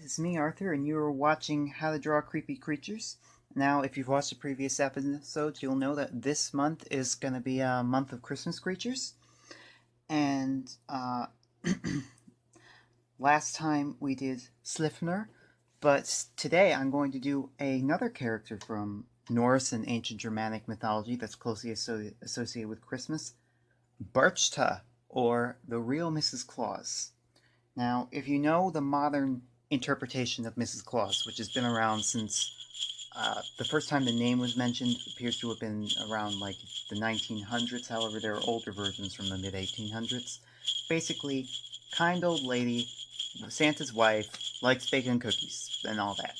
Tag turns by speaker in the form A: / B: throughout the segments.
A: it's me, Arthur, and you are watching How to Draw Creepy Creatures. Now, if you've watched the previous episodes, you'll know that this month is going to be a month of Christmas creatures. And last time we did Slifner, but today I'm going to do another character from Norse and ancient Germanic mythology that's closely associated with Christmas, Berchta, or the real Mrs. Claus. Now, if you know the modern interpretation of Mrs. Claus, which has been around since the first time the name was mentioned appears to have been around like the 1900s. However, there are older versions from the mid 1800s. Basically, kind old lady, Santa's wife, likes baking cookies and all that.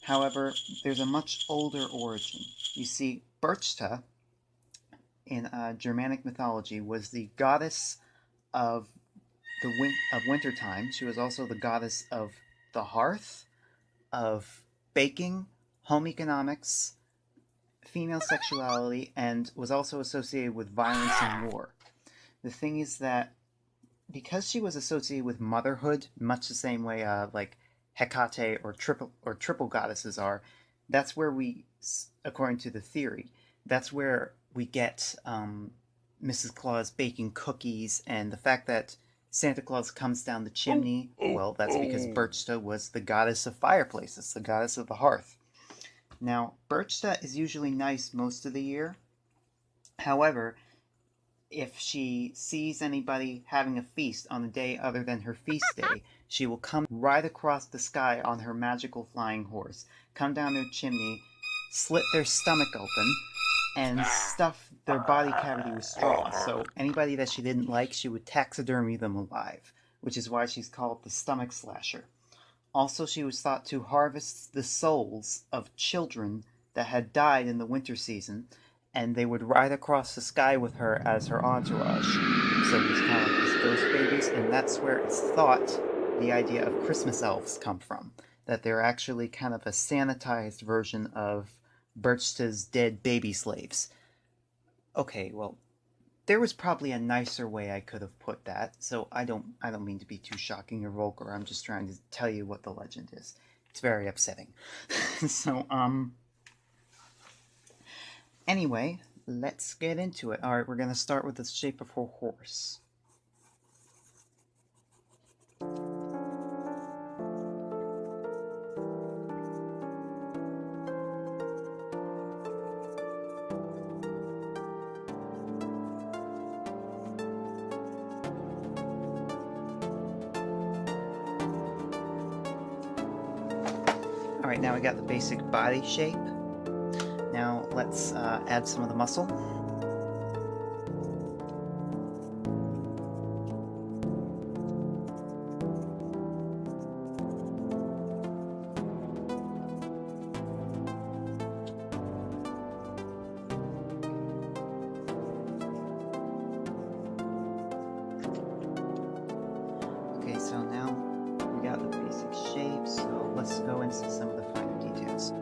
A: However, there's a much older origin. You see, Berchta in Germanic mythology was the goddess of of wintertime. She was also the goddess of the hearth, of baking, home economics, female sexuality, and was also associated with violence and war. The thing is that because she was associated with motherhood, much the same way like Hecate or triple goddesses are, that's where we, according to the theory, that's where we get Mrs. Claus baking cookies, and the fact that Santa Claus comes down the chimney, well, that's because Berchta was the goddess of fireplaces, the goddess of the hearth. Now, Berchta is usually nice most of the year. However, if she sees anybody having a feast on a day other than her feast day, she will come right across the sky on her magical flying horse, come down their chimney, slit their stomach open, and stuff their body cavity with straw. So anybody that she didn't like, she would taxidermy them alive, which is why she's called the stomach slasher. Also, she was thought to harvest the souls of children that had died in the winter season, and they would ride across the sky with her as her entourage. So these kind of like these ghost babies, and that's where it's thought the idea of Christmas elves come from. That they're actually kind of a sanitized version of Berchta's dead baby slaves. Okay, well, there was probably a nicer way I could have put that, so I don't mean to be too shocking or vulgar. I'm just trying to tell you what the legend is. It's very upsetting. So, anyway, let's get into it. Alright, we're gonna start with the shape of her horse. Alright, now we got the basic body shape. Now let's add some of the muscle. Okay, so now we got the basic shape, so let's go into some of the finer details.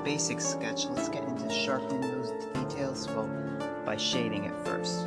A: basic sketch, let's get into sharpening those details, well, by shading it first.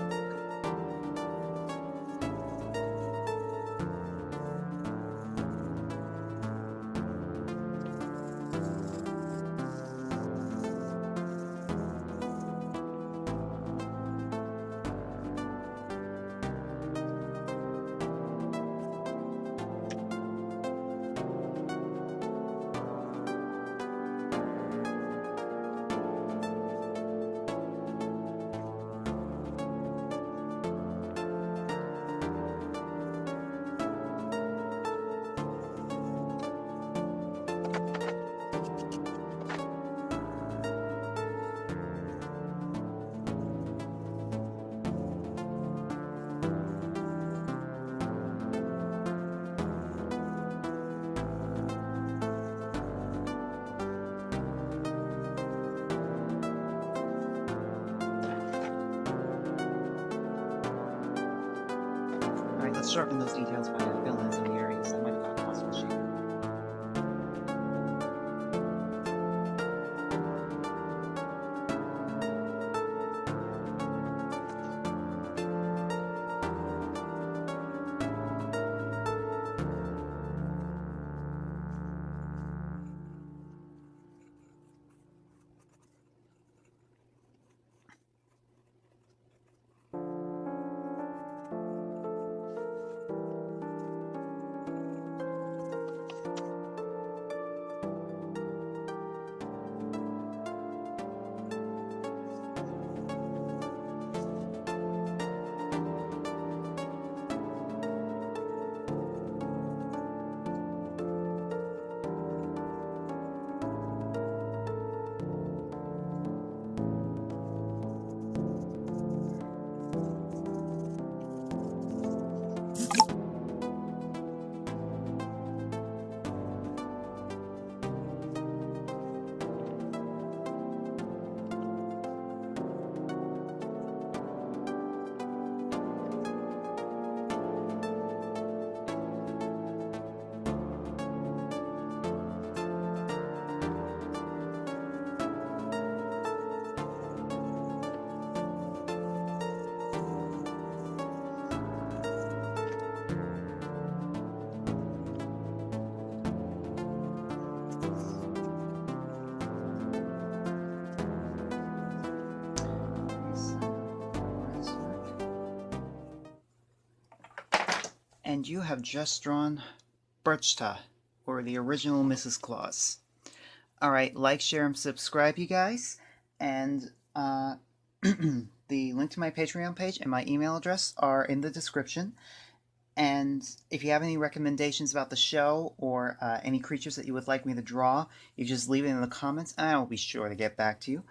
A: Alright, let's sharpen those details by filling in some of the areas that might have gotten lost in the shape. And you have just drawn Berchta, or the original Mrs. Claus. Alright, like, share, and subscribe, you guys. And the link to my Patreon page and my email address are in the description. And if you have any recommendations about the show or any creatures that you would like me to draw, you just leave it in the comments and I will be sure to get back to you.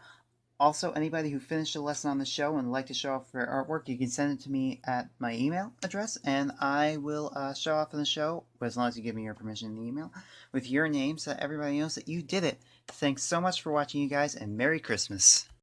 A: Also, anybody who finished a lesson on the show and would like to show off their artwork, you can send it to me at my email address, and I will show off in the show, as long as you give me your permission in the email, with your name so that everybody knows that you did it. Thanks so much for watching, you guys, and Merry Christmas.